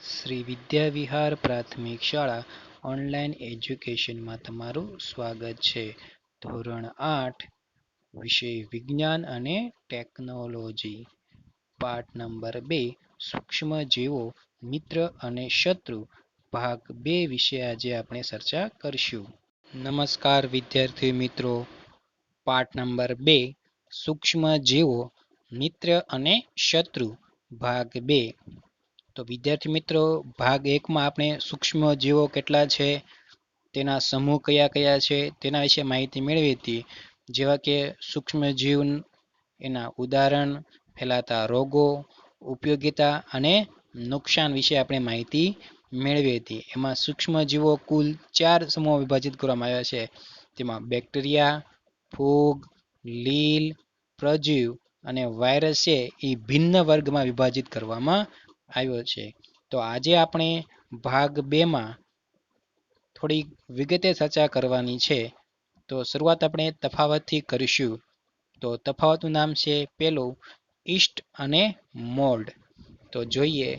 શ્રી વિદ્યા વિહાર પ્રાથમિક શાળા ઓનલાઈન એજ્યુકેશનમાં તમારું સ્વાગત છે. ધોરણ 8 વિષય વિજ્ઞાન અને ટેકનોલોજી, પાઠ નંબર 2 સૂક્ષ્મજીવો મિત્ર અને શત્રુ, ભાગ 2 વિશે આજે આપણે ચર્ચા કરીશું. નમસ્કાર વિદ્યાર્થી મિત્રો. પાઠ નંબર 2 સૂક્ષ્મજીવો મિત્ર અને શત્રુ, ભાગ 2. તો વિદ્યાર્થી મિત્રો, ભાગ 1માં આપણે સૂક્ષ્મજીવો કેટલા છે, તેના સમૂહ કયા કયા છે તેના વિશે માહિતી મેળવી હતી. જેવા કે સૂક્ષ્મજીવ, એના ઉદાહરણ, ફેલાતા રોગો, ઉપયોગિતા અને નુકસાન વિશે આપણે માહિતી મેળવી હતી. એમાં સૂક્ષ્મજીવો કુલ 4 સમૂહ વિભાજિત કરવામાં આવ્યા છે. તેમાં બેક્ટેરિયા, ફૂગ, લીલ, પ્રજીવ અને વાયરસ છે એ ભિન્ન વર્ગમાં વિભાજિત કરવામાં આવ્યો છે. તો આજે આપણે ભાગ 2માં થોડી વિગતે ચર્ચા કરવાની છે. તો શરૂઆત આપણે તફાવતથી કરીશું. તો તફાવતનું નામ છે પેલું ઈસ્ટ અને મોલ્ડ. તો જોઈએ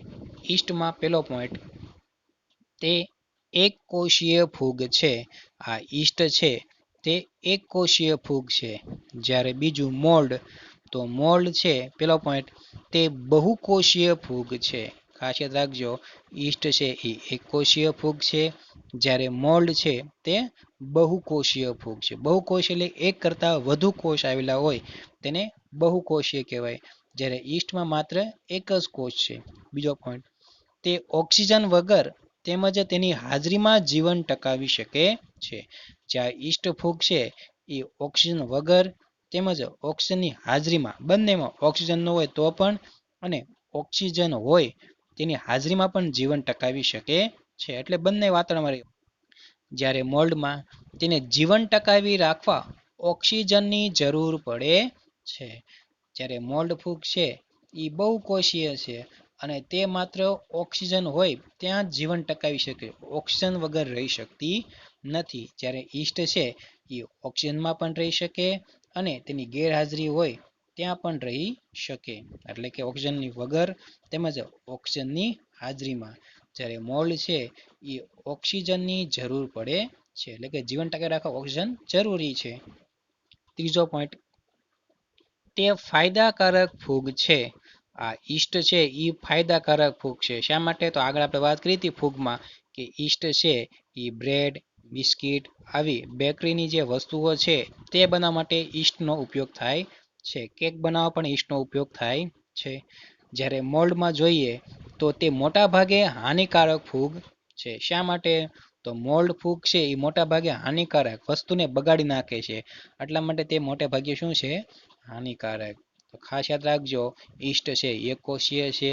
ઈસ્ટમાં પેલો પોઈન્ટ, તે એક કોષીય ફૂગ છે. આ ઈસ્ટ છે તે એક કોષીય ફૂગ છે. જ્યારે બીજું મોલ્ડ, તો મોલ્ડ છે પેલો પોઈન્ટ, તે બહુકોષીય ફૂગ છે. ખાસ યાદ રાખજો, ઈસ્ટ છે એ એક કોષીય ફૂગ છે, જ્યારે મોલ્ડ છે તે બહુકોષીય ફૂગ છે. બહુકોષ એટલે એક કરતાં વધુ કોષ આવેલા હોય તેને બહુકોષીય કહેવાય. જ્યારે ઈસ્ટમાં માત્ર એક જ કોષ છે. બીજો પોઈન્ટ, તે ઓક્સિજન વગર તેમજ તેની હાજરીમાં જીવન ટકાવી શકે છે. જ્યાં ઈસ્ટ ફૂગ છે એ ઓક્સિજન વગર તેમજ ઓક્સિજનની હાજરીમાં, બંનેમાં ઓક્સિજન ન હોય તો પણ અને ઓક્સિજન હોય તેની હાજરીમાં પણ જીવન ટકાવી શકે છે. એટલે બંને વાતાવરણમાં રહે. જ્યારે મોલ્ડમાં તેને જીવન ટકાવી રાખવા ઓક્સિજનની જરૂર પડે છે. જ્યારે મોલ્ડ ફૂગ છે એ બહુકોષીય છે અને તે માત્ર ઓક્સિજન હોય ત્યાં જ જીવન ટકાવી શકે, ઓક્સિજન વગર રહી શકતી નથી. જ્યારે ઈસ્ટ છે એ ઓક્સિજનમાં પણ રહી શકે અને તેની ગેરહાજરી હોય ત્યાં પણ રહી શકે, એટલે કે ઓક્સિજનની વગર તેમજ ઓક્સિજનની હાજરીમાં. જ્યારે મોલ્ડ છે એ ઓક્સિજનની જરૂર પડે છે, એટલે કે જીવન ટકાવી રાખવા ઓક્સિજન જરૂરી છે. ત્રીજો પોઈન્ટ, તે ફાયદાકારક ફૂગ છે. આ ઈસ્ટ છે એ ફાયદાકારક ફૂગ છે. શા માટે? તો આગળ આપણે વાત કરી હતી ફૂગમાં કે ઈસ્ટ છે એ બ્રેડ, બિસ્કિટ આવી બેકરીની જે વસ્તુઓ છે તે બનાવવા માટે ઈસ્ટનો ઉપયોગ થાય છે. કેક બનાવવા પણ ઈસ્ટનો ઉપયોગ થાય છે. જ્યારે મોલ્ડમાં જોઈએ તો તે મોટા ભાગે હાનિકારક ફૂગ છે. શા માટે? તો મોલ્ડ ફૂગ છે એ મોટા ભાગે હાનિકારક વસ્તુને બગાડી નાખે છે. એટલા માટે તે મોટે ભાગે શું છે? હાનિકારક. તો ખાસ યાદ રાખજો, ઈસ્ટ છે એક કોષીય છે,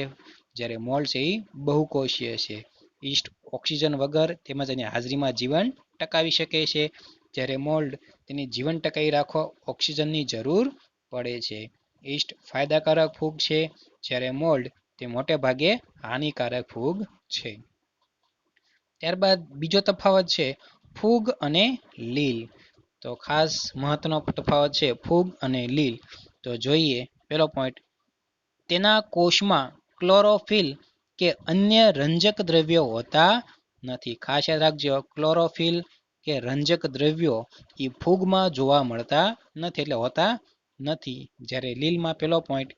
જ્યારે મોલ્ડ છે એ બહુકોષીય છે. ઈસ્ટ ઓક્સિજન વગર તેમજ તેની હાજરીમાં જીવન ટકાવી શકે છે, જ્યારે મોલ્ડ તેની જીવન ટકાવી રાખવા ઓક્સિજનની જરૂર પડે છે. ઈસ્ટ ફાયદાકારક ફૂગ છે, જ્યારે મોલ્ડ તે મોટે ભાગે હાનિકારક ફૂગ છે. ત્યારબાદ બીજો તફાવત છે ફૂગ અને લીલ. તો ખાસ મહત્વનો તફાવત છે ફૂગ અને લીલ. તો જોઈએ પેલો પોઈન્ટ, તેના કોષમાં ક્લોરોફિલ કે અન્ય રંજક દ્રવ્યો હોતા નથી. ખાસ યાદ રાખજો, ક્લોરોફિલ કે રંજક દ્રવ્યો એ ફૂગમાં જોવા મળતા નથી, એટલે હોતા નથી. જ્યારે લીલમાં પેલો પોઈન્ટ,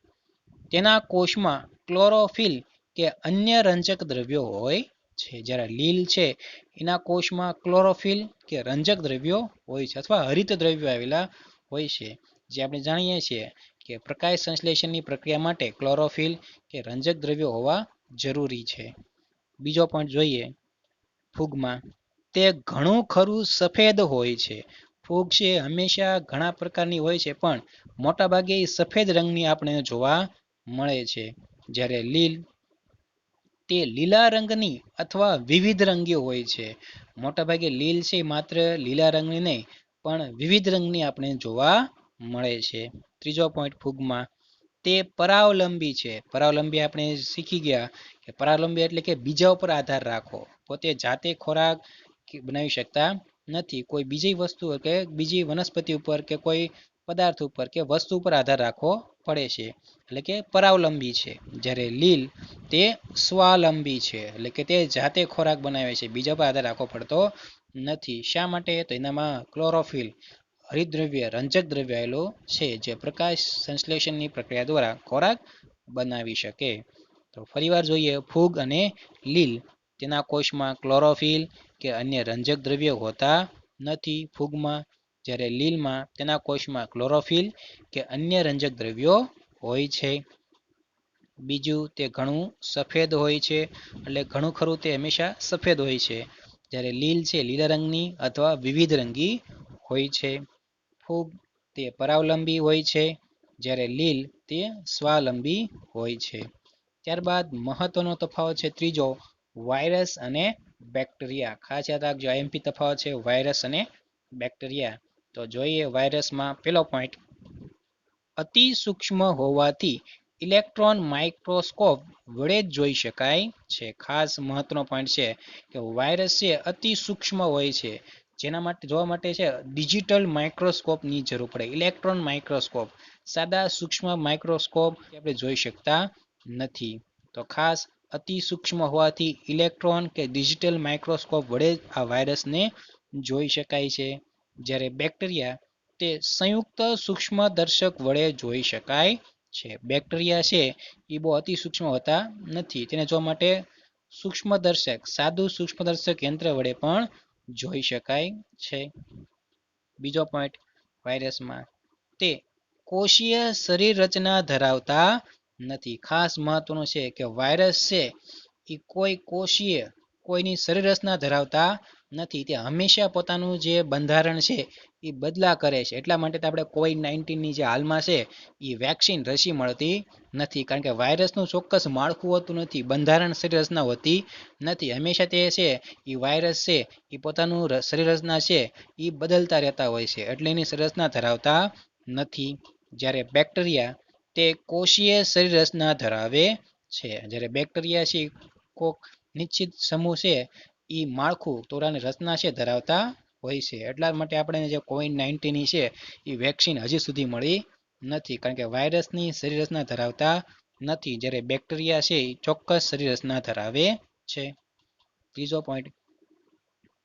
તેના કોષમાં ક્લોરોફિલ કે અન્ય રંજક દ્રવ્યો હોય છે. જ્યારે લીલ છે એના કોષમાં ક્લોરોફિલ કે રંજક દ્રવ્યો હોય છે અથવા હરિત દ્રવ્યો આવેલા હોય છે. જે આપણે જાણીએ છીએ કે પ્રકાશ સંશ્લેષણની પ્રક્રિયા માટે ક્લોરોફિલ કે રંજક દ્રવ્યો હોવા જરૂરી છે. બીજો પોઈન્ટ જોઈએ ફૂગમાં, તે ઘણું ખરું સફેદ હોય છે. ફૂગ છે હંમેશા ઘણા પ્રકારની હોય છે પણ મોટાભાગે સફેદ રંગની આપણે જોવા મળે છે. જ્યારે લીલ, તે લીલા રંગની અથવા વિવિધ રંગી હોય છે. મોટાભાગે લીલ છે માત્ર લીલા રંગની નહીં પણ વિવિધ રંગની આપણે જોવા મળે છે. ત્રીજો પોઈન્ટ ફૂગમાં, તે પરાવલંબી છે. પરાવલંબી આપણે શીખી ગયા કે પરાવલંબી એટલે કે બીજા ઉપર આધાર રાખો, પોતે જાતે ખોરાક બનાવી શકતા નથી. કોઈ બીજી વસ્તુ કે બીજી વનસ્પતિ ઉપર કે કોઈ પદાર્થ ઉપર કે વસ્તુ ઉપર આધાર રાખવો પડે છે, એટલે કે પરાવલંબી છે. જ્યારે લીલ તે સ્વાવલંબી છે, એટલે કે તે જાતે ખોરાક બનાવે છે, બીજા પર આધાર રાખવો પડતો નથી. શા માટે? તો એનામાં ક્લોરોફિલ હરિતદ્રવ્ય રંજક દ્રવ્ય આવેલું છે, જે પ્રકાશ સંશ્લેષણની પ્રક્રિયા દ્વારા ખોરાક બનાવી શકે. તો ફરીવાર જોઈએ, ફૂગ અને લીલ તેના કોષમાં ક્લોરોફિલ કે અન્ય રંજક દ્રવ્યો હોતા નથી ફૂગમાં, જ્યારે લીલમાં તેના કોષમાં ક્લોરોફિલ કે અન્ય રંજક દ્રવ્યો હોય છે. બીજું, તે ઘણું સફેદ હોય છે, એટલે ઘણું ખરું તે હંમેશા સફેદ હોય છે. જ્યારે લીલ છે લીલા રંગની અથવા વિવિધ રંગી હોય છે. ફૂગ તે પરાવલંબી હોય છે, જ્યારે લીલ તે સ્વાવલંબી હોય છે. ત્યારબાદ મહત્વનો તફાવત છે ત્રીજો, વાયરસ અને બેક્ટેરિયા. ખાસ યાદ રાખજો, આઈએમપી તફાવત છે વાયરસ અને બેક્ટેરિયા. તો જોઈએ વાયરસમાં પેલો પોઈન્ટ, અતિ સૂક્ષ્મ હોવાથી ઇલેક્ટ્રોન માઇક્રોસ્કોપ વડે જ જોઈ શકાય છે. ખાસ મહત્વનો પોઈન્ટ છે કે વાયરસ છે અતિ સૂક્ષ્મ હોય છે, જેના માટે જોવા માટે છે ડિજિટલ માઇક્રોસ્કોપની જરૂર પડે. ઇલેક્ટ્રોન માઇક્રોસ્કોપ, સાદા સૂક્ષ્મ માઇક્રોસ્કોપ આપણે જોઈ શકતા નથી. તો ખાસ અતિ સૂક્ષ્મ હોવાથી ઇલેક્ટ્રોન કે ડિજિટલ માઇક્રોસ્કોપ વડે આ વાયરસને જોઈ શકાય છે. જ્યારે બેક્ટેરિયા તે સંયુક્ત સૂક્ષ્મદર્શક વડે જોઈ શકાય છે. બેક્ટેરિયા છે એ બહુ અતિ સૂક્ષ્મ હોતા નથી, તેને જોવા માટે સૂક્ષ્મદર્શક, સાદું સૂક્ષ્મદર્શક યંત્ર વડે પણ જોઈ શકાય છે. બીજો પોઈન્ટ વાયરસમાં, તે કોષીય શરીર રચના ધરાવતા નથી. ખાસ મહત્વનું છે કે વાયરસ છે એ કોઈ કોષીય, કોઈની શરીર રચના ધરાવતા નથી. તે હંમેશા પોતાનું જે બંધારણ છે એ બદલા કરે છે. એટલા માટે આપણે COVID-19ની જે હાલમાં છે એ વેક્સિન રસી મળતી નથી, કારણ કે વાયરસનું ચોક્કસ માળખું હોતું નથી, બંધારણ શરીર રચના હોતી નથી. હંમેશા તે છે એ વાયરસ છે એ પોતાનું શરીર રચના છે એ બદલતા રહેતા હોય છે, એટલે એની શરીર રચના ધરાવતા નથી. જ્યારે બેક્ટેરિયા તે કોષીય શરીર રચના ધરાવે છે. જ્યારે બેક્ટેરિયા છે કોક નિશ્ચિત સમૂહ છે એ માળખું, તોરાની રચના છે ધરાવતા હોય છે. એટલા માટે આપણે જે COVID-19 છે એ વેક્સિન હજી સુધી મળી નથી, કારણ કે વાયરસની શરીર રચના ધરાવતા નથી, જ્યારે બેક્ટેરિયા છે એ ચોક્કસ શરીર રચના ધરાવે છે. ત્રીજો પોઈન્ટ,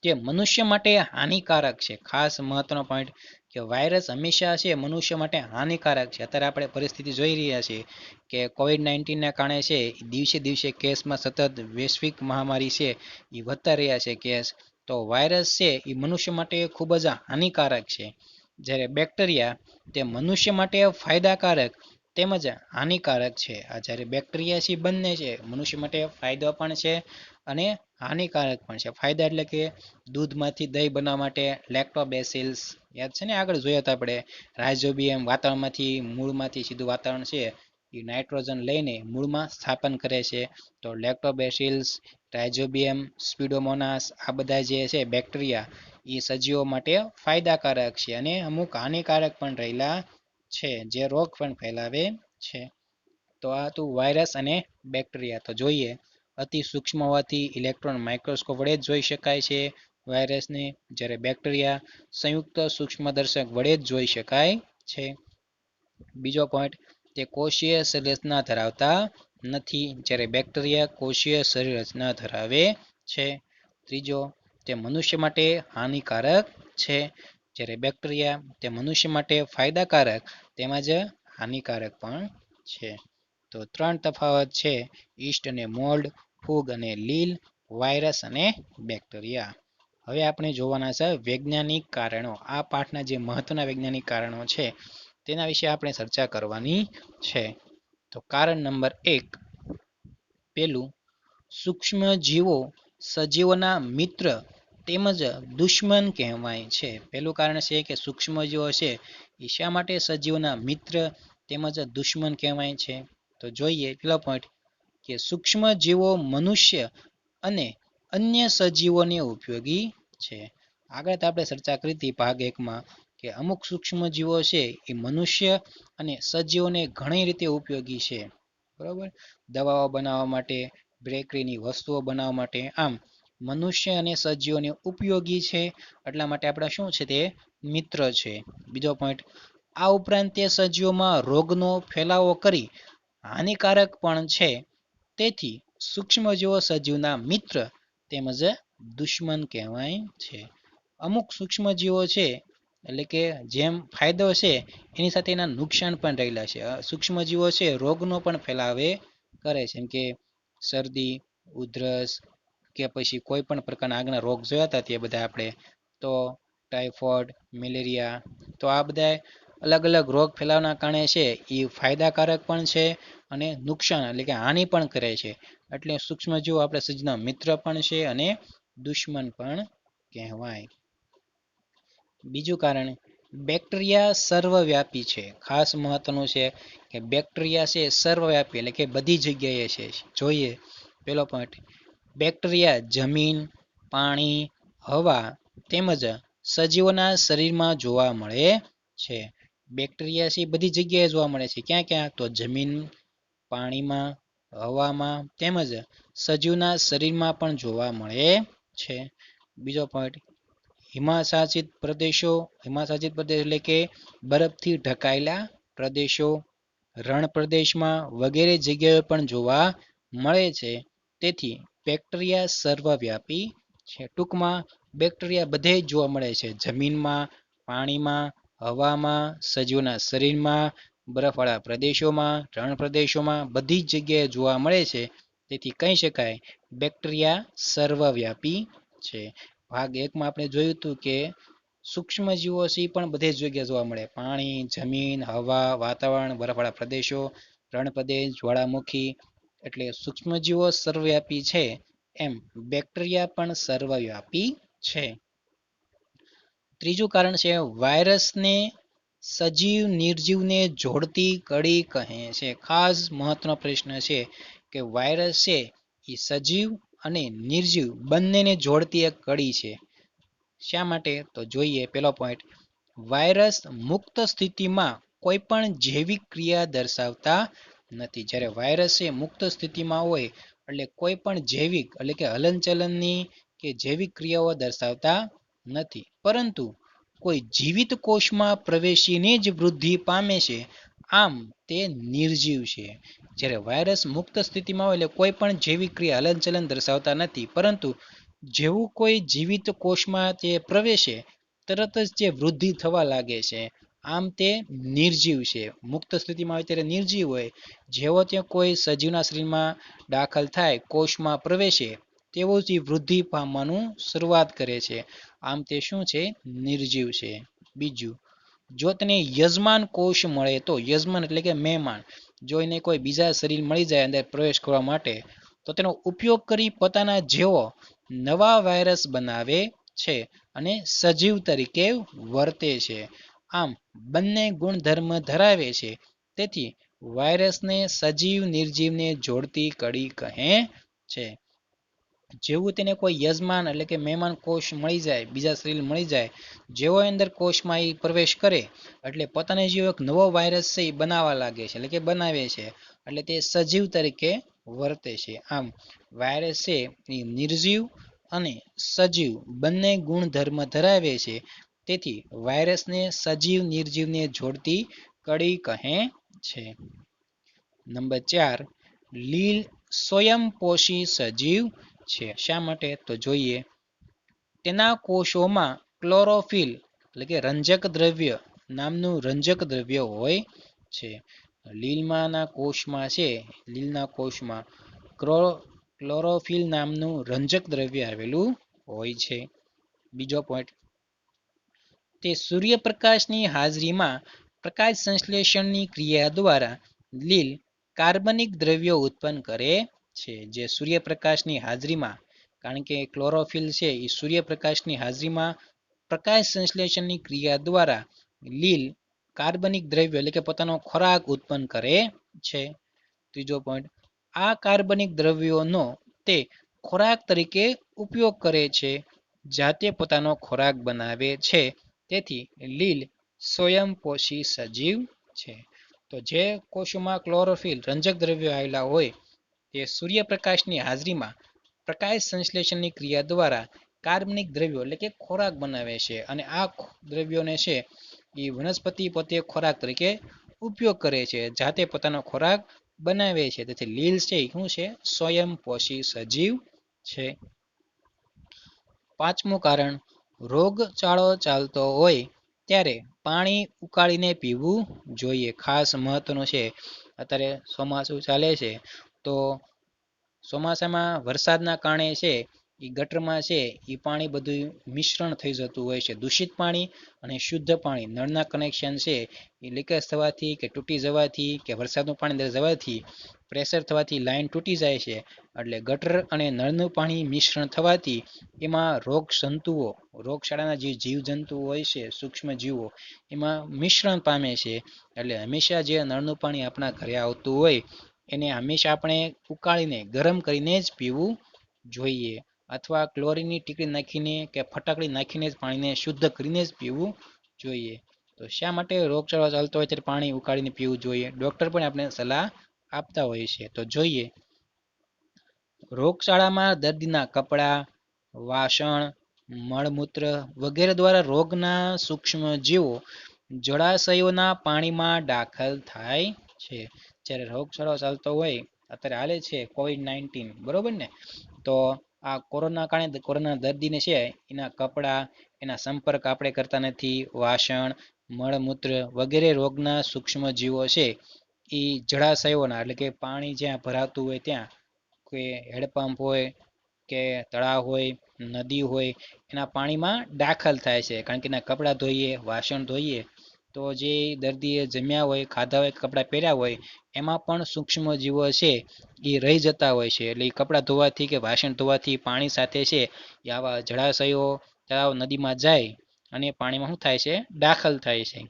જે મનુષ્ય માટે હાનિકારક છે. ખાસ મહત્વનો પોઈન્ટ કે વાયરસ હંમેશા છે મનુષ્ય માટે હાનિકારક છે. અત્યારે આપણે પરિસ્થિતિ જોઈ રહ્યા છીએ કે COVID-19ના કારણે છે દિવસે દિવસે કેસમાં સતત વૈશ્વિક મહામારી છે એ વધતા રહ્યા છે કેસ. તો વાયરસ છે એ મનુષ્ય માટે ખૂબ જ હાનિકારક છે. જ્યારે બેક્ટેરિયા તે મનુષ્ય માટે ફાયદાકારક તેમજ હાનિકારક છે. આ જ્યારે બેક્ટેરિયા છે બંને છે, મનુષ્ય માટે ફાયદો પણ છે અને હાનિકારક પણ છે. ફાયદા એટલે કે દૂધમાંથી દહીં બનાવવા માટે લેક્ટોબેસિલ્સ, યાદ છે ને આગળ જોયા હતા આપણે, રાઇઝોબિયમ વાતાવરણમાંથી, મૂળમાંથી સીધું વાતાવરણ છે એ નાઇટ્રોજન લઈને મૂળમાં સ્થાપન કરે છે. તો લેક્ટોબેસિલ્સ, રાઇઝોબિયમ, સ્પીડોમોનાસ આ બધા જે છે બેક્ટેરિયા એ સજીવો માટે ફાયદાકારક છે અને અમુક હાનિકારક પણ રહેલા છે, જે રોગ પણ ફેલાવે છે. તો આ હતું વાયરસ અને બેક્ટેરિયા. તો જોઈએ, અતિ સૂક્ષ્મ હોવાથી ઇલેક્ટ્રોન માઇક્રોસ્કોપ વડે જ જોઈ શકાય છે વાયરસને, જ્યારે બેક્ટેરિયા સંયુક્ત સૂક્ષ્મદર્શક વડે જ જોઈ શકાય છે. બીજો પોઈન્ટ, તે કોષીય શરીર રચના ધરાવતા નથી, જ્યારે બેક્ટેરિયા કોષીય શરીર રચના ધરાવે છે. ત્રીજો, તે મનુષ્ય માટે હાનિકારક છે, જ્યારે બેક્ટેરિયા તે મનુષ્ય માટે ફાયદાકારક તેમજ હાનિકારક પણ છે. તો ત્રણ તફાવત છે, ઈસ્ટ અને મોલ્ડ, ફૂગ અને લીલ, વાયરસ અને બેક્ટેરિયા. હવે આપણે જોવાના છે વૈજ્ઞાનિક કારણો. આ પાઠના જે મહત્વના વૈજ્ઞાનિક કારણો છે તેના વિશે આપણે ચર્ચા કરવાની છે. તો કારણ નંબર 1, પેલું, સૂક્ષ્મ જીવો સજીવોના મિત્ર તેમજ દુશ્મન કહેવાય છે. પેલું કારણ છે કે સૂક્ષ્મજીવો છે એ શા માટે સજીવોના મિત્ર તેમજ દુશ્મન કહેવાય છે. તો જોઈએ પેલો પોઈન્ટ કે સૂક્ષ્મજીવો મનુષ્ય અને અન્ય સજીવોને ઉપયોગી છે. આગળ આપણે ચર્ચા કરી હતી ભાગ 1માં કે અમુક સૂક્ષ્મજીવો છે એ મનુષ્ય અને સજીવોને ઘણી રીતે ઉપયોગી છે, બરોબર, દવાઓ બનાવવા માટે, બેકરીની વસ્તુઓ બનાવવા માટે. આમ મનુષ્ય અને સજીવોને ઉપયોગી છે, એટલા માટે આપણા શું છે તે મિત્ર છે. બીજો પોઈન્ટ, આ ઉપરાંત તે સજીવોમાં રોગનો ફેલાવો કરી હાનિકારક પણ છે. તેથી સૂક્ષ્મજીવો સજીવના મિત્ર તેમજ દુશ્મન કહેવાય છે. અમુક સૂક્ષ્મજીવો છે એટલે કે જેમ ફાયદો છે એની સાથે એના નુકસાન પણ રહેલા છે. સૂક્ષ્મજીવો છે રોગનો પણ ફેલાવે કરે છે, જેમ કે શરદી, ઉધરસ કે પછી કોઈ પણ પ્રકારના આગના રોગ જોયા હતા તે બધા આપણે, તો ટાઇફોઇડ, મેલેરિયા, તો આ બધા અલગ અલગ રોગ ફેલાવાના કારણે છે એ ફાયદાકારક પણ છે અને નુકસાન એટલે કે હાનિ પણ કરે છે. એટલે સૂક્ષ્મજીવો આપણે સજીવના મિત્ર પણ છે અને દુશ્મન પણ કહેવાય. બીજું કારણ, બેક્ટેરિયા સર્વવ્યાપી છે. ખાસ મહત્વનું છે કે બેક્ટેરિયા છે સર્વવ્યાપી એટલે કે બધી જગ્યાએ છે. જોઈએ પેલો પોઈન્ટ, બેક્ટેરિયા જમીન, પાણી, હવા તેમજ સજીવોના શરીરમાં જોવા મળે છે. બેક્ટેરિયા છે બધી જગ્યાએ જોવા મળે છે. ક્યાં ક્યાં? તો જમીન, પાણીમાં, હવામાં તેમજ સજીવના શરીરમાં પણ જોવા મળે છે. બીજો પોઈન્ટ, હિમશાસિત પ્રદેશો, હિમશાસિત પ્રદેશ એટલે કે બરફથી ઢંકાયેલા પ્રદેશો, રણ પ્રદેશમાં વગેરે જગ્યાએ પણ જોવા મળે છે. તેથી બેક્ટેરિયા સર્વવ્યાપી છે. ટૂંકમાં બેક્ટેરિયા બધે જ જોવા મળે છે. જમીનમાં, પાણીમાં, હવામાં, સજીવના શરીરમાં, બરફવાળા પ્રદેશોમાં, રણ પ્રદેશોમાં બધી જ જગ્યાએ જોવા મળે છે. તેથી કહી શકાય બેક્ટેરિયા સર્વવ્યાપી છે. ભાગ 1માં આપણે જોયું હતું કે સૂક્ષ્મજીવો છે પણ બધે જ જગ્યાએ જોવા મળે. પાણી, જમીન, હવા, વાતાવરણ, બરફવાળા પ્રદેશો, રણ પ્રદેશ, જ્વાળામુખી. એટલે સૂક્ષ્મજીવો સર્વવ્યાપી છે એમ બેક્ટેરિયા પણ સર્વવ્યાપી છે. ત્રીજું કારણ છે વાયરસને સજીવ નિર્જીવને જોડતી કડી કહે છે. ખાસ મહત્વનો પ્રશ્ન છે કે વાયરસ છે એ સજીવ અને નિર્જીવ બંનેને જોડતી એક કડી છે. શા માટે? તો જોઈએ પેલો પોઈન્ટ, વાયરસ મુક્ત સ્થિતિમાં કોઈ પણ જૈવિક ક્રિયા દર્શાવતા નથી. જ્યારે વાયરસ છે મુક્ત સ્થિતિમાં હોય એટલે કોઈ પણ જૈવિક એટલે કે હલનચલનની કે જૈવિક ક્રિયાઓ દર્શાવતા નથી, પરંતુ કોઈ જીવિત કોષમાં પ્રવેશીને જ વૃદ્ધિ પામે છે. આમ તે નિર્જીવ છે. જ્યારે વાયરસ મુક્ત સ્થિતિમાં હોય એટલે કોઈ પણ જૈવિક ક્રિયા હલનચલન દર્શાવતા નથી, પરંતુ જેવું કોઈ જીવિત કોષમાં તે પ્રવેશે તરત જ તે વૃદ્ધિ થવા લાગે છે. આમ તે નિર્જીવ છે. મુક્ત સ્થિતિમાં હોય ત્યારે નિર્જીવ હોય, જેવો તે કોઈ સજીવના શરીરમાં દાખલ થાય, કોષમાં પ્રવેશે તેવું જ વૃદ્ધિ પામવાનું શરૂઆત કરે છે. આમ તે શું છે? નિર્જીવ છે. બીજું, જો તેને યજમાન કોષ મળે તો, યજમાન એટલે કે મહેમાન, જો એને કોઈ બીજા શરીર મળી જાય અંદર પ્રવેશ કરવા માટે, તો તેનો ઉપયોગ કરી પોતાના જેવો નવા વાયરસ બનાવે છે અને સજીવ તરીકે વર્તે છે. આમ બંને ગુણધર્મ ધરાવે છે. તેથી વાયરસને સજીવ નિર્જીવને જોડતી કડી કહે છે. જેવું તેને કોઈ યજમાન એટલે કે મહેમાન કોષ મળી જાય, બીજા શરીર મળી જાય, જેવો અંદર કોષમાં એ પ્રવેશ કરે એટલે પોતાને જેવો એક નવો વાયરસ છે એ બનાવવા લાગે છે એટલે કે બનાવે છે. એટલે તે સજીવ તરીકે વર્તે છે. આમ વાયરસ છે એ નિર્જીવ અને સજીવ બંને ગુણધર્મ ધરાવે છે. તેથી વાયરસને સજીવ નિર્જીવને જોડતી કડી કહે છે. નંબર 4, લીલ સ્વયંપોષી સજીવ છે. શા માટે? તો જોઈએ, તેના કોષોમાં ક્લોરોફિલ એટલે કે રંજક દ્રવ્ય નામનું રંજક દ્રવ્ય હોય છે. લીલમાંના કોષમાં છે, લીલના કોષમાં ક્લોરોફિલ નામનું રંજક દ્રવ્ય આવેલું હોય છે. બીજો પોઈન્ટ, તે સૂર્યપ્રકાશની હાજરીમાં પ્રકાશ સંશ્લેષણની ક્રિયા દ્વારા લીલ કાર્બનિક દ્રવ્યો ઉત્પન્ન કરે છે. જે સૂર્યપ્રકાશની હાજરીમાં, કારણ કે ક્લોરોફિલ છે એ સૂર્યપ્રકાશની હાજરીમાં પ્રકાશ સંશ્લેષણની ક્રિયા દ્વારા લીલ કાર્બનિક દ્રવ્ય એટલે કે પોતાનો ખોરાક ઉત્પન્ન કરે છે. ત્રીજો પોઈન્ટ, આ કાર્બનિક દ્રવ્યોનો તે ખોરાક તરીકે ઉપયોગ કરે છે, જાતે પોતાનો ખોરાક બનાવે છે. તેથી લીલ સ્વયંપોષી સજીવ છે. તો જે કોષોમાં ક્લોરોફિલ રંજક દ્રવ્યો આવેલા હોય તે સૂર્યપ્રકાશની હાજરીમાં પ્રકાશ સંશ્લેષણની ક્રિયા દ્વારા કાર્બનિક દ્રવ્યો એટલે કે ખોરાક બનાવે છે અને આ દ્રવ્યોને છે એ વનસ્પતિ પોતે ખોરાક તરીકે ઉપયોગ કરે છે, જાતે પોતાનો ખોરાક બનાવે છે. તેથી લીલ છે એ શું છે? સ્વયંપોષી સજીવ છે. પાંચમું કારણ, રોગચાળો ચાલતો હોય ત્યારે પાણી ઉકાળીને પીવું જોઈએ. ખાસ મહત્વનું છે. અત્યારે ચોમાસું ચાલે છે તો ચોમાસામાં વરસાદના કારણે છે એ ગટરમાં છે એ પાણી બધું મિશ્રણ થઈ જતું હોય છે. દૂષિત પાણી અને શુદ્ધ પાણી નળના કનેક્શન છે એ લીકેજ થવાથી કે તૂટી જવાથી કે વરસાદનું પાણી અંદર જવાથી પ્રેશર થવાથી લાઈન તૂટી જાય છે. એટલે ગટર અને નળનું પાણી મિશ્રણ થવાથી એમાં રોગ જંતુઓ, રોગચાળાના જે જીવજંતુઓ હોય છે, સૂક્ષ્મ જીવો, એમાં મિશ્રણ પામે છે. એટલે હંમેશા જે નળનું પાણી આપણા ઘરે આવતું હોય એને હંમેશા આપણે ઉકાળીને ગરમ કરીને જ પીવું જોઈએ, અથવા ક્લોરીનની ટીકડી નાખીને કે ફટાકડી નાખીને જ પાણીને શુદ્ધ કરીને જ પીવું જોઈએ. તો શા માટે રોગચાળો ચાલતો હોય ત્યારે પાણી ઉકાળીને પીવું જોઈએ? ડૉક્ટર પણ આપણે સલાહ આપતા હોય છે. તો જોઈએ, રોગચાળામાં દર્દીના કપડાં, વાસણ, મળમૂત્ર વગેરે દ્વારા રોગના સૂક્ષ્મ જીવો જળાશયોના પાણીમાં દાખલ થાય છે. જ્યારે રોગચાળો ચાલતો હોય, અત્યારે હાલે છે COVID-19, બરોબર ને? તો આ કોરોના કારણે કોરોના દર્દીને છે એના કપડાં, એના સંપર્ક આપણે કરતા નથી, વાસણ, મળમૂત્ર વગેરે રોગના સૂક્ષ્મ જીવો છે એ જળાશયોના, એટલે કે પાણી જ્યાં ભરાતું હોય ત્યાં, કે હેડપંપ હોય કે તળાવ હોય, નદી હોય, એના પાણીમાં દાખલ થાય છે. કારણ કે એના કપડાં ધોઈએ, વાસણ ધોઈએ તો જે દર્દીએ જમ્યા હોય, ખાધા હોય, કપડાં પહેર્યા હોય એમાં પણ સૂક્ષ્મ જીવો છે એ રહી જતા હોય છે. એટલે એ કપડાં ધોવાથી કે વાસણ ધોવાથી પાણી સાથે છે એ આવા જળાશયો, તળાવ, નદીમાં જાય અને પાણીમાં શું થાય છે? દાખલ થાય છે.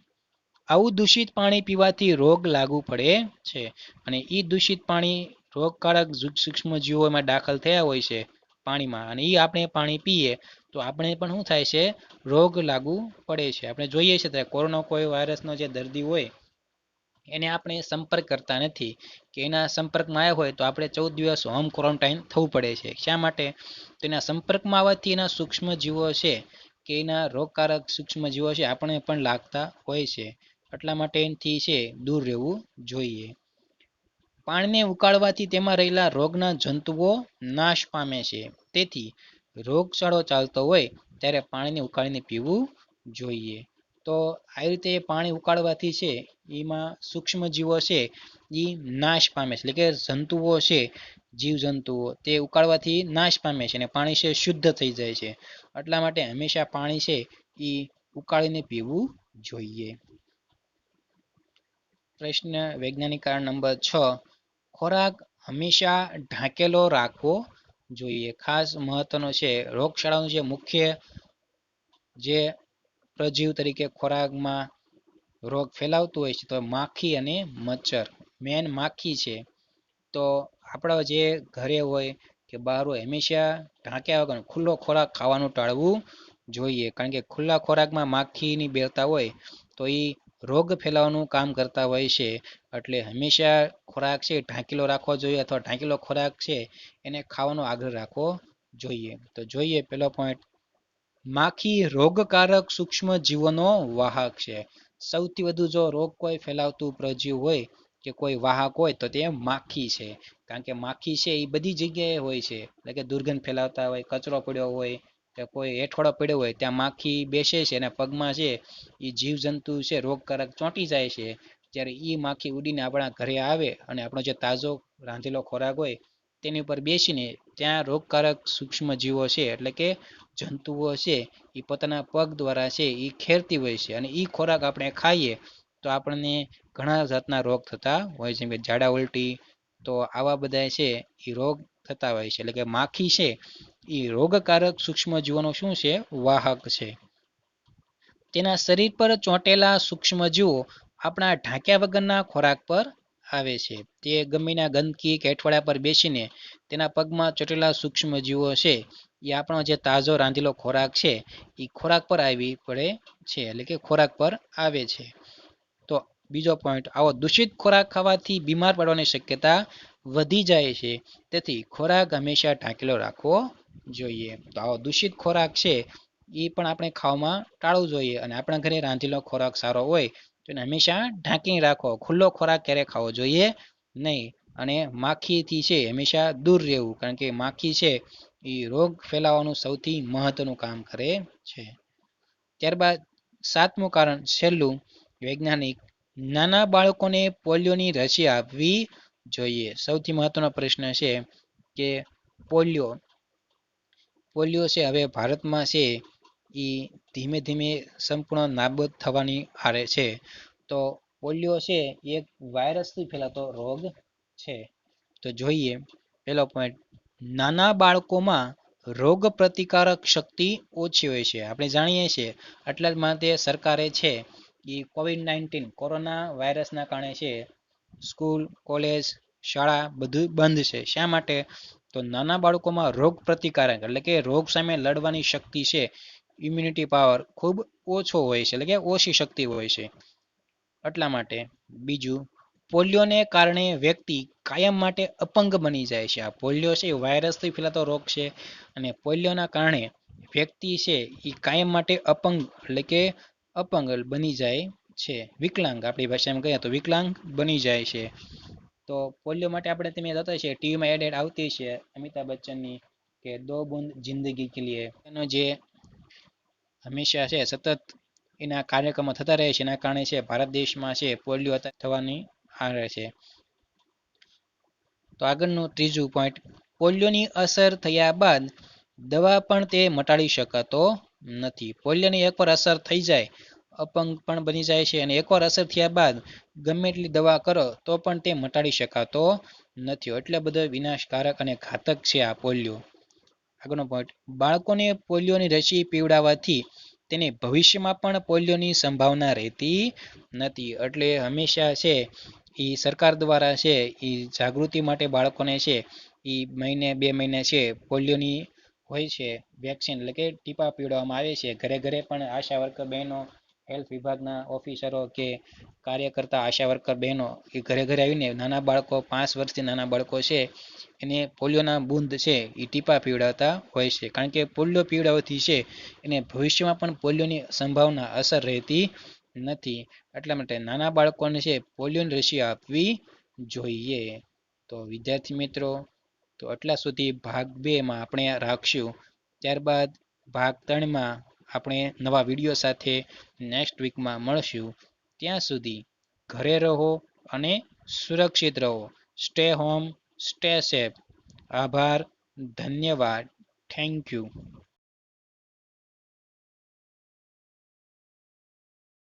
આવું દૂષિત પાણી પીવાથી રોગ લાગુ પડે છે. અને એ દૂષિત પાણી રોગકારક સૂક્ષ્મ જીવોમાં દાખલ થયા હોય છે પાણીમાં, અને એ આપણે પાણી પીએ તો આપણે પણ શું થાય છે? રોગ લાગુ પડે છે. આપણે જોઈએ છીએ કોરોના કોઈ વાયરસનો જે દર્દી હોય એને આપણે સંપર્ક કરતા નથી કે એના સંપર્કમાં આવ્યા હોય તો આપણે 14 દિવસ હોમ ક્વોરન્ટાઇન થવું પડે છે. શા માટે? તો એના સંપર્કમાં આવવાથી એના સૂક્ષ્મ જીવો છે કે એના રોગકારક સૂક્ષ્મ જીવો છે આપણને પણ લાગતા હોય છે. એટલા માટે એનાથી છે દૂર રહેવું જોઈએ. પાણીને ઉકાળવાથી તેમાં રહેલા રોગના જંતુઓ નાશ પામે છે. તેથી રોગચાળો ચાલતો હોય ત્યારે પાણીને ઉકાળીને પીવું જોઈએ. તો આવી રીતે પાણી ઉકાળવાથી છે એમાં સૂક્ષ્મ જીવો છે એ નાશ પામે છે. એટલે કે જંતુઓ છે, જીવજંતુઓ, તે ઉકાળવાથી નાશ પામે છે અને પાણી છે શુદ્ધ થઈ જાય છે. એટલા માટે હંમેશા પાણી છે એ ઉકાળીને પીવું જોઈએ. પ્રશ્ન વૈજ્ઞાનિક કારણ નંબર 6, ખોરાક હંમેશા ઢાંકેલો રાખવો જોઈએ. ખાસ મહત્વનો છે, રોગચાળાનું જે મુખ્ય જે પ્રજીવ તરીકે ખોરાકમાં રોગ ફેલાવતું હોય છે તો માખી અને મચ્છર. મેન માખી છે. તો આપણા જે ઘરે હોય કે બહાર હોય હંમેશા ઢાંક્યા વગર ખુલ્લો ખોરાક ખાવાનું ટાળવું જોઈએ. કારણ કે ખુલ્લા ખોરાકમાં માખીની બેરતા હોય તો એ રોગ ફેલાવાનું કામ કરતા હોય છે. એટલે હંમેશા ખોરાક છે ઢાંકેલો રાખવો જોઈએ, અથવા ઢાંકેલો ખોરાક છે એને ખાવાનો આગ્રહ રાખવો જોઈએ. તો જોઈએ પહેલો પોઈન્ટ, માખી રોગકારક સૂક્ષ્મ જીવોનો વાહક છે. સૌથી વધુ જો રોગ કોઈ ફેલાવતું પ્રજીવ હોય કે કોઈ વાહક હોય તો તે માખી છે. કારણ કે માખી છે એ બધી જગ્યાએ હોય છે. એટલે કે દુર્ગંધ ફેલાવતા હોય, કચરો પડ્યો હોય કે કોઈ હેઠવાડો પડ્યો હોય ત્યાં માખી બેસે છે અને પગમાં છે એ જીવજંતુ છે રોગકારક ચોંટી જાય છે. જ્યારે એ માખી ઉડીને આપણા ઘરે આવે અને આપણો જે તાજો રાંધેલો ખોરાક હોય તેની ઉપર બેસીને ત્યાં રોગકારક સૂક્ષ્મ જીવો છે, એટલે કે જંતુઓ છે એ પોતાના પગ દ્વારા છે એ ખેરતી હોય છે. અને એ ખોરાક આપણે ખાઈએ તો આપણને ઘણા જાતના રોગ થતા હોય છે, જેમ કે ઝાડા ઉલટી. તો આવા બધા છે એ રોગ થતા હોય છે. એટલે કે માખી છે એ રોગકારક સૂક્ષ્મ જીવોનો શું છે? વાહક છે. તેના શરીર પર ચોંટેલા સૂક્ષ્મજીવો આપણા ઢાંક્યા વગરના ખોરાક પર આવે છે. તે ગમેના ગંદકી કે અઠવાડિયા પર બેસીને તેના પગમાં ચોંટેલા સૂક્ષ્મજીવો છે એ આપણો જે તાજો રાંધેલો ખોરાક છે એ ખોરાક પર આવી પડે છે, એટલે કે ખોરાક પર આવે છે. તો બીજો પોઈન્ટ, આવો દૂષિત ખોરાક ખાવાથી બીમાર પડવાની શક્યતા વધી જાય છે. તેથી ખોરાક હંમેશા ઢાંકેલો રાખવો જોઈએ. તો આવો દૂષિત ખોરાક છે એ પણ આપણે ખાવામાં ટાળવું જોઈએ. અને આપણા ઘરે રાંધેલો ખોરાક સારો હોય તો એને હંમેશા ઢાંકીને રાખો. ખુલ્લો ખોરાક ક્યારેય ખાવો જોઈએ નહીં. અને માખીથી છે હંમેશા દૂર રહેવું, કારણ કે માખી છે એ રોગ ફેલાવાનું સૌથી મહત્વનું કામ કરે છે. ત્યારબાદ 7મું કારણ, છેલ્લું વૈજ્ઞાનિક, નાના બાળકોને પોલિયોની રસી આપવી જોઈએ. સૌથી મહત્વનો પ્રશ્ન છે કે પોલિયો છે હવે ભારતમાં છે એ ધીમે ધીમે સંપૂર્ણ નાબૂદ થવાની આરે છે. તો પોલિયો છે એ એક વાયરસથી ફેલાતો રોગ છે. તો જોઈએ પહેલો પોઈન્ટ, નાના બાળકોમાં રોગ પ્રતિકારક શક્તિ ઓછી હોય છે. આપણે જાણીએ છીએ એટલા જ માટે સરકારે છે એ COVID-19 કોરોના વાયરસના કારણે છે સ્કૂલ, કોલેજ, શાળા બધું બંધ છે. શા માટે? તો નાના બાળકોમાં રોગ પ્રતિકારક એટલે કે રોગ સામે લડવાની શક્તિ છે, ઇમ્યુનિટી પાવર ખૂબ ઓછો હોય છે, એટલે કે ઓછી શક્તિ હોય છે એટલા માટે. બીજું, પોલિયોને કારણે વ્યક્તિ કાયમ માટે અપંગ બની જાય છે. આ પોલિયો છે વાયરસથી ફેલાતો રોગ છે, અને પોલિયોના કારણે વ્યક્તિ છે એ કાયમ માટે અપંગ એટલે કે અપંગ બની જાય છે. વિકલાંગ આપણી ભાષામાં કહીએ તો વિકલાંગ બની જાય છે. તો પોલિયો માટે આપણે તમે જોતા છે ટીવીમાં એડ આવતી છે અમિતાભ બચ્ચનની કે દો બૂંદ જિંદગી કે લીએ. એનો જે હંમેશા છે સતત એના કાર્યક્રમો થતા રહે છે. એના કારણે છે ભારત દેશમાં છે પોલિયો થવાની આવે છે. તો આગળનું ત્રીજું પોઈન્ટ, પોલિયોની અસર થયા બાદ દવા પણ તે મટાડી શકાતો નથી. પોલિયોની એકવાર અસર થઈ જાય, અપંગ પણ બની જાય છે, અને એકવાર અસર થયા બાદ ગમે એટલી દવા કરો તો પણ તે મટાડી શકાતો નથી. એટલે બધો વિનાશકારક અને ઘાતક છે આ પોલિયો. આગળનો પોઈન્ટ, બાળકોને પોલિયોની રસી પીવડાવવાથી તેને ભવિષ્યમાં પણ પોલિયોની સંભાવના રહેતી નથી. એટલે હંમેશા છે એ સરકાર દ્વારા છે એ જાગૃતિ માટે બાળકોને છે એ મહિને 2 મહિને છે પોલિયોની હોય છે વેક્સિન, એટલે કે ટીપા પીવડાવવામાં આવે છે. ઘરે ઘરે પણ આશા વર્કર બહેનો, હેલ્થ વિભાગના ઓફિસરો કે કાર્યકર્તા આશા વર્કર બહેનો એ ઘરે ઘરે આવીને નાના બાળકો 5 વર્ષથી નાના બાળકો છે એને પોલિયોના બૂંદ છે એ ટીપા પીવડાવતા હોય છે. કારણ કે પોલિયો પીવડાવવાથી છે એને ભવિષ્યમાં પણ પોલિયોની સંભાવના અસર રહેતી નથી. એટલા માટે નાના બાળકોને છે પોલિયોની રસી આપવી જોઈએ. તો વિદ્યાર્થી મિત્રો, તો આટલા સુધી ભાગ 2માં આપણે રાખશું. ત્યારબાદ ભાગ 3માં આપણે નવા વિડીયો સાથે નેક્સ્ટ વીકમાં મળશું. ત્યાં સુધી ઘરે રહો અને સુરક્ષિત રહો. Stay home, stay safe. આભાર, ધન્યવાદ, થેન્ક યુ.